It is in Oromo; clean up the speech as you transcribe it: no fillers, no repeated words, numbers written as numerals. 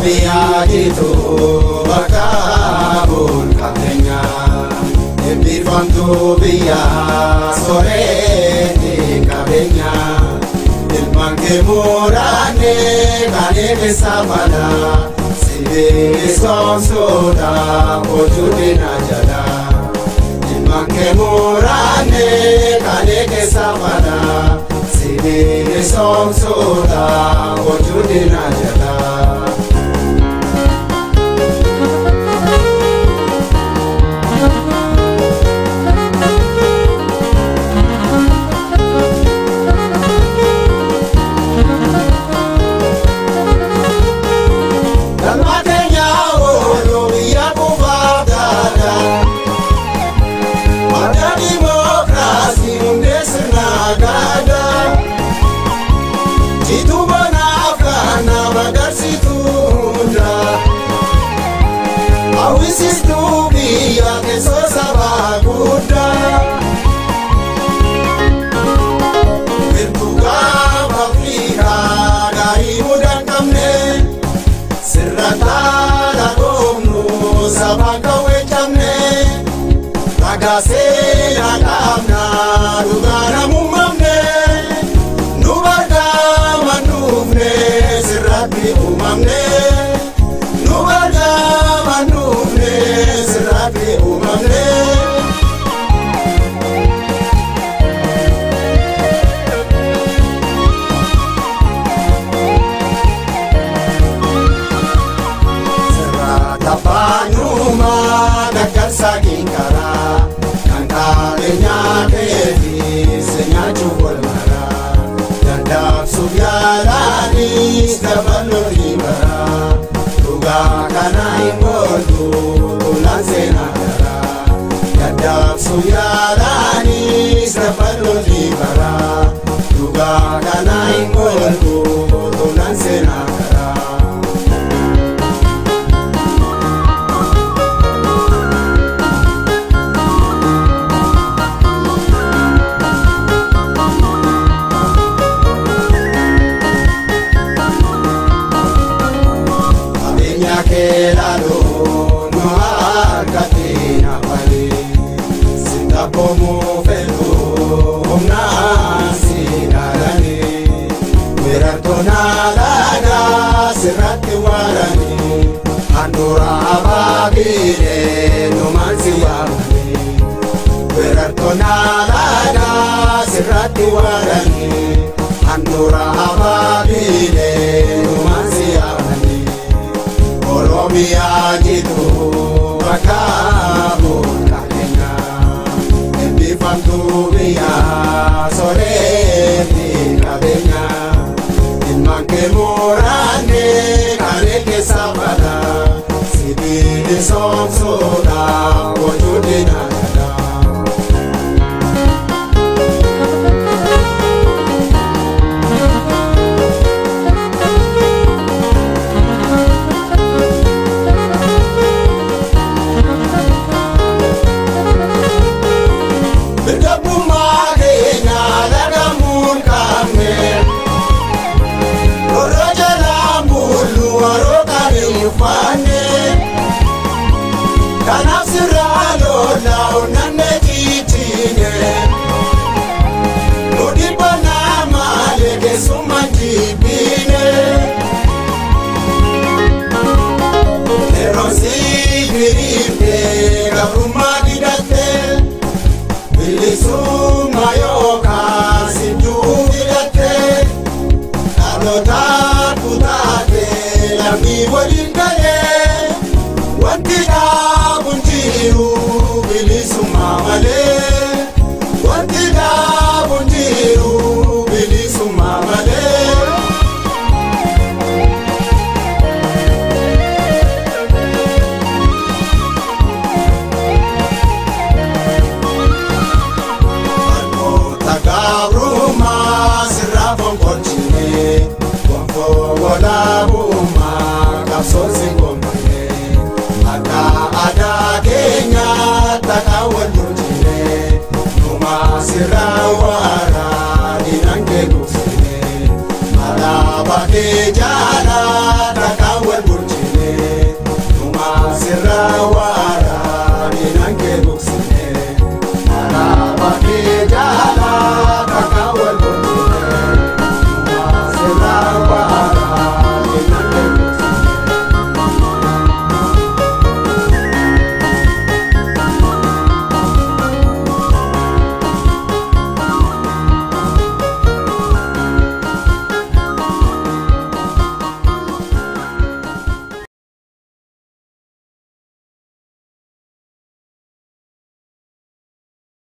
Biagitu bakabul katenya Ebifantu biya sore di kabenya Ilman kemurane kane kesabana Sibe sonsoda ojude najada Ilman kemurane kane kesabana Sibe sonsoda ojude najada Sela kamna dugara mumamne nubarga manufne sirati umamne nubarga manufne sirati umamne sirata panuma dakarsa ginkara Kanya keti senya chukul mara Yandap subyalani stabalo libara Tuga kana ingolku tulan senagara Yandap subyalani stabalo libara Tuga kana ingolku tulan senagara Kelalo no akatina pale sitapomo felo omna sinarani weratona lana sirate warani andora abagire no mansi wamani weratona lana sirate warani andora abagire no mansi wamani Biagitu bakabul katenya Ebifantu biya sore di kabenya Ilman kemurane kane kesabada Sibi sonsoda ojude najada Roja mamale wanti bunjiru bilisu mamale Wala buma kapsosi komane ada Kenya taka walujine numa sira